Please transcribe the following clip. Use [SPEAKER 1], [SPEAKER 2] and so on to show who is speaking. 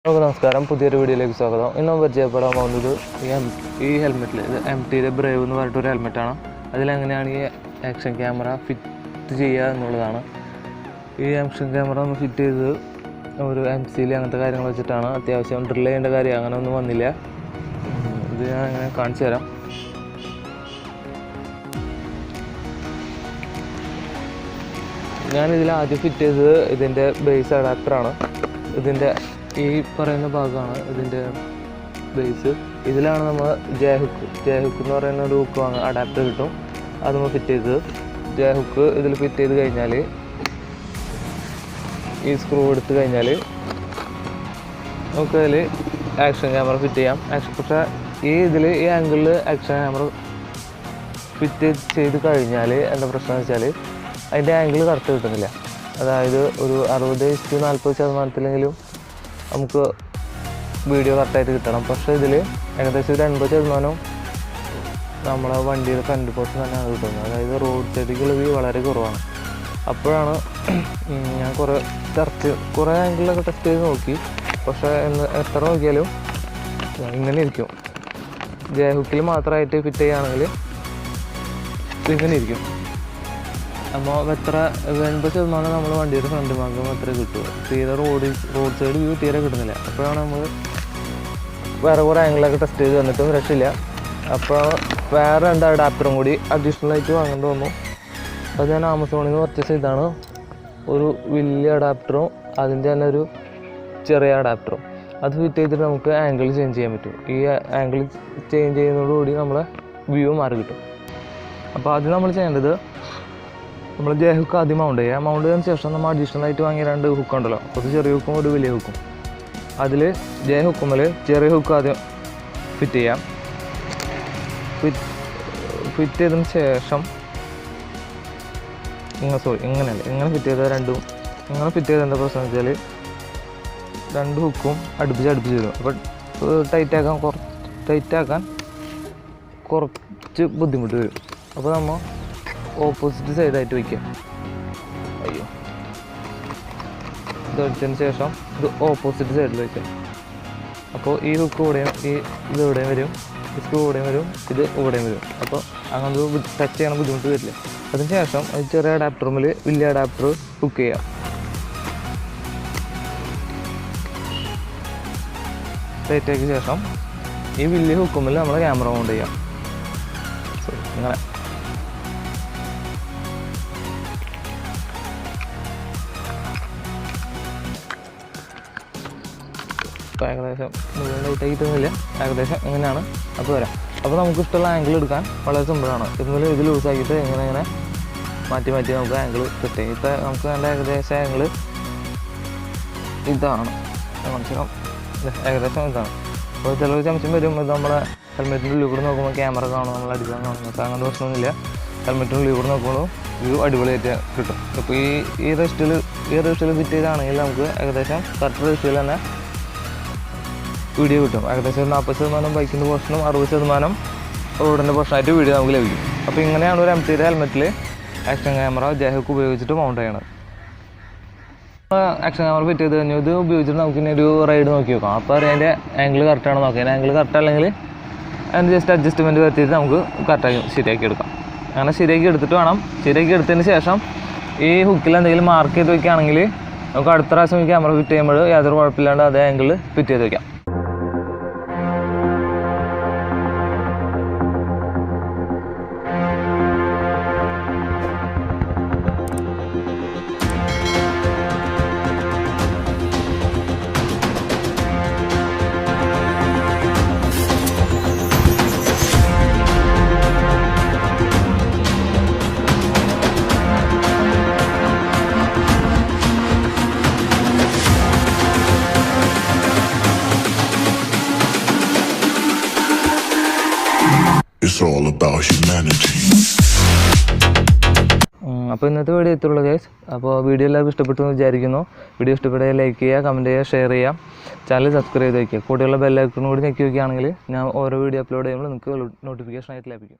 [SPEAKER 1] നമസ്കാരം, പുതിയൊരു വീഡിയോയിലേക്ക് സ്വാഗതം. ഇന്ന് പരിചയപ്പെടാൻ പോകുന്നത് ഈ ഹെൽമെറ്റിൽ MTയുടെ ബ്രേവ് എന്ന് പറഞ്ഞിട്ടൊരു ഹെൽമെറ്റാണ്. അതിലെങ്ങനെയാണ് ഈ ആക്ഷൻ ക്യാമറ ഫിറ്റ് ചെയ്യുക എന്നുള്ളതാണ്. ഈ ആക്ഷൻ ക്യാമറ ഒന്ന് ഫിറ്റ് ചെയ്ത് ഒരു MCയിൽ അങ്ങനത്തെ കാര്യങ്ങൾ വെച്ചിട്ടാണ്. അത്യാവശ്യം ഡ്രിൽ ചെയ്യേണ്ട കാര്യം അങ്ങനെ ഒന്നും വന്നില്ല. ഇത് ഞാൻ അങ്ങനെ കാണിച്ചു തരാം. ഞാനിതിൽ ആദ്യം ഫിറ്റ് ചെയ്തത് ഇതിൻ്റെ ബേസ് അഡാപ്റ്ററാണ്. ഇതിൻ്റെ ഈ പറയുന്ന ഭാഗമാണ് ഇതിൻ്റെ ബേസ്. ഇതിലാണ് നമ്മൾ ജെ ഹുക്ക് എന്ന് പറയുന്ന ഒരു ഹുക്ക് അഡാപ്റ്റർ കിട്ടും. അത് നമ്മൾ ഫിറ്റ് ചെയ്തത്. ജെ ഹുക്ക് ഇതിൽ ഫിറ്റ് ചെയ്ത് കഴിഞ്ഞാൽ ഈ സ്ക്രൂ എടുത്ത് കഴിഞ്ഞാൽ നമുക്ക് അതിൽ ആക്ഷൻ ക്യാമറ ഫിറ്റ് ചെയ്യാം. പക്ഷേ ഈ ആംഗിളിൽ ആക്ഷൻ ക്യാമറ ഫിറ്റ് ചെയ്ത് കഴിഞ്ഞാൽ എന്താ പ്രശ്നം എന്ന് വെച്ചാൽ അതിൻ്റെ ആംഗിൾ കറക്റ്റ് കിട്ടുന്നില്ല. അതായത് ഒരു 60-40% നമുക്ക് വീഡിയോ കറക്റ്റായിട്ട് കിട്ടണം. പക്ഷേ ഇതിൽ ഏകദേശം ഒരു 80% നമ്മളെ വണ്ടിയുടെ ഫ്രണ്ട് പോർഷൻ തന്നെയാണ് കിട്ടുന്നത്. അതായത് റോഡ് സൈഡിലുള്ള വ്യൂ വളരെ കുറവാണ്. അപ്പോഴാണ് ഞാൻ കുറേ ആംഗിളിലൊക്കെ ടെസ്റ്റ് ചെയ്ത് നോക്കി. പക്ഷേ എത്ര നോക്കിയാലും ഇങ്ങനെ ഇരിക്കും. ജെ ഹുക്കിൽ മാത്രമായിട്ട് ഫിറ്റ് ചെയ്യുകയാണെങ്കിൽ ഇങ്ങനെ ഇരിക്കും. അപ്പോൾ എത്ര 80% നമ്മൾ വണ്ടിയുടെ ഫ്രണ്ട് ഭാഗം എത്ര കിട്ടുക. തീരെ റോഡ് സൈഡ് വ്യൂ തീരെ കിട്ടുന്നില്ല. അപ്പോഴാണ് നമ്മൾ വേറെ കുറേ ആംഗിളൊക്കെ ടെസ്റ്റ് ചെയ്ത് വന്നിട്ടും രക്ഷയില്ല. അപ്പോൾ വേറെ 2 അഡാപ്റ്ററും കൂടി അഡീഷണലായിട്ട് വാങ്ങേണ്ടി വന്നു. അത് ഞാൻ ആമസോണിൽ നിന്ന് പർച്ചേസ് ചെയ്താണ്. ഒരു വലിയ അഡാപ്റ്ററും അതിൻ്റെ തന്നെ ഒരു ചെറിയ അഡാപ്റ്ററും. അത് ഫിറ്റ് ചെയ്തിട്ട് നമുക്ക് ആംഗിൾ ചേഞ്ച് ചെയ്യാൻ പറ്റും. ഈ ആംഗിൾ ചേഞ്ച് ചെയ്യുന്നതോടുകൂടി നമ്മളെ വ്യൂ മാറി കിട്ടും. അപ്പോൾ ആദ്യം നമ്മൾ ചെയ്യേണ്ടത് നമ്മൾ ജെ ഹുക്ക് ആദ്യം മൗണ്ട് ചെയ്യുക. മൗണ്ട് ചെയ്തതിന് ശേഷം നമ്മൾ അഡീഷണലായിട്ട് വാങ്ങിയ 2 ഹുക്ക് ഉണ്ടല്ലോ, ഒരു ചെറിയ ഹുക്കും ഒരു വലിയ ഹുക്കും. അതിൽ ജെ ഹുക്കുമ്മൽ ചെറിയ ഹുക്ക് ആദ്യം ഫിറ്റ് ചെയ്യാം. ഫിറ്റ് ചെയ്തതിന് ശേഷം ഇങ്ങനെ ഫിറ്റ് ചെയ്ത രണ്ടും ഇങ്ങനെ ഫിറ്റ് ചെയ്ത എന്താ പ്രശ്നം വെച്ചാൽ 2 ഹുക്കും അടുപ്പിച്ച് വരും. അപ്പോൾ ടൈറ്റാക്കാൻ കുറച്ച് ബുദ്ധിമുട്ട് വരും. അപ്പോൾ നമ്മൾ ഓപ്പോസിറ്റ് സൈഡായിട്ട് വയ്ക്കുക. ഇത് വെച്ചതിന് ശേഷം ഇത് ഓപ്പോസിറ്റ് സൈഡിൽ വയ്ക്കാം. അപ്പോൾ ഈ ഹുക്ക് ഇവിടെയും ഇത് ഇവിടെയും വരും, ഈ സ്ക്രൂ ഇവിടെയും വരും, ഇത് ഇവിടെയും വരും. അപ്പോൾ അങ്ങനെ ടച്ച് ചെയ്യണ ബുദ്ധിമുട്ട് വരില്ല. അതിന് ശേഷം ചെറിയ അഡാപ്റ്ററുമിൽ വലിയ അഡാപ്റ്റർ ഹുക്ക് ചെയ്യാം. ടൈറ്റാക്കിയ ശേഷം ഈ വലിയ ഹുക്കുമ്മിൽ നമ്മൾ ക്യാമറ മൗണ്ട് ചെയ്യാം. ഇങ്ങനെ ഇപ്പോൾ ഏകദേശം മുഴുവൻ ലൈറ്റാക്കി കിട്ടുന്നില്ല. ഏകദേശം ഇങ്ങനെയാണ്. അപ്പോൾ വരാം. അപ്പോൾ നമുക്ക് ഇഷ്ടമുള്ള ആംഗിൾ എടുക്കാൻ വളരെ സിമ്പിളാണ്. ഇത് ലൂസാക്കിയിട്ട് ഇങ്ങനെ മാറ്റി നമുക്ക് ആംഗിൾ കിട്ടും. ഇപ്പോൾ നമുക്ക് വേണ്ട ഏകദേശം ആംഗിൾ ഇതാണ്. ഏകദേശം ഇതാണ്. അപ്പോൾ ചിലവ് ചമച്ചും വരും. ഇത് നമ്മളെ ഹെൽമെറ്റിൻ്റെ ഉള്ളിൽ കൂടെ നോക്കുമ്പോൾ ക്യാമറ കാണും, നമ്മൾ അടിക്കാൻ കാണും. അപ്പോൾ അങ്ങനത്തെ പ്രശ്നമൊന്നുമില്ല. ഹെൽമെറ്റിൻ്റെ ഉള്ളിൽ കൂടെ നോക്കുമ്പോൾ വ്യൂ അടിപൊളിയായിട്ട് കിട്ടും. ഇപ്പോൾ ഈ റെസ്റ്റിൽ ഫിറ്റ് ചെയ്താണെങ്കിൽ നമുക്ക് ഏകദേശം കറക്റ്റ് റെസ്റ്റിൽ തന്നെ വീഡിയോ കിട്ടും. ഏകദേശം 40% ബൈക്കിൻ്റെ പോർഷനും 60% റോഡിൻ്റെ പോർഷനായിട്ട് വീഡിയോ നമുക്ക് ലഭിക്കും. അപ്പോൾ ഇങ്ങനെയാണ് ഒരു MTയുടെ ഹെൽമെറ്റിൽ ആക്ഷൻ ക്യാമറ ജെ ഹുക്ക് ഉപയോഗിച്ചിട്ട് മൗണ്ട് ചെയ്യണത്. ആക്ഷൻ ക്യാമറ ഫിറ്റ് ചെയ്ത് കഴിഞ്ഞാൽ ഇത് ഉപയോഗിച്ചിട്ട് നമുക്ക് ഇനി ഒരു റൈഡ് നോക്കി നോക്കാം. അപ്പോൾ അതിൻ്റെ ആംഗിൾ കറക്റ്റാണ് നോക്കാം. ആംഗിൾ കറക്റ്റ് അല്ലെങ്കിൽ അതിന് ജസ്റ്റ് അഡ്ജസ്റ്റ്മെൻറ്റ് വരുത്തിയിട്ട് നമുക്ക് ശരിയാക്കി എടുക്കാം. അങ്ങനെ ശരിയാക്കി എടുത്തതിന് ശേഷം ഈ ഹുക്കിൽ എന്തെങ്കിലും മാർക്ക് ചെയ്ത് വയ്ക്കുകയാണെങ്കിൽ നമുക്ക് അടുത്ത പ്രാവശ്യം ഈ ക്യാമറ ഫിറ്റ് ചെയ്യുമ്പോൾ യാതൊരു കുഴപ്പമില്ലാണ്ട് അതേ ആംഗിൾ ഫിറ്റ് ചെയ്ത് വയ്ക്കാം.
[SPEAKER 2] It's all about humanity.
[SPEAKER 1] അപ്പോൾ ഇന്നത്തെ വീഡിയോ എത്തുള്ളൂ ഗൈസ്. അപ്പോൾ വീഡിയോ എല്ലാവർക്കും ഇഷ്ടപ്പെട്ടു എന്ന് വിചാരിക്കുന്നു. വീഡിയോ ഇഷ്ടപ്പെട്ടാൽ ലൈക്ക് ചെയ്യുക, കമൻറ്റ് ചെയ്യുക, ഷെയർ ചെയ്യുക, ചാനൽ സബ്സ്ക്രൈബ് ചെയ്ത് വയ്ക്കുക. കൂടെയുള്ള ബെൽ ഐക്കൺ കൂടി ഞെക്കി വയ്ക്കുകയാണെങ്കിൽ ഞാൻ ഓരോ വീഡിയോ അപ്ലോഡ് ചെയ്യുമ്പോൾ നിങ്ങൾക്ക് നോട്ടിഫിക്കേഷൻ ആയിട്ട് ലഭിക്കും.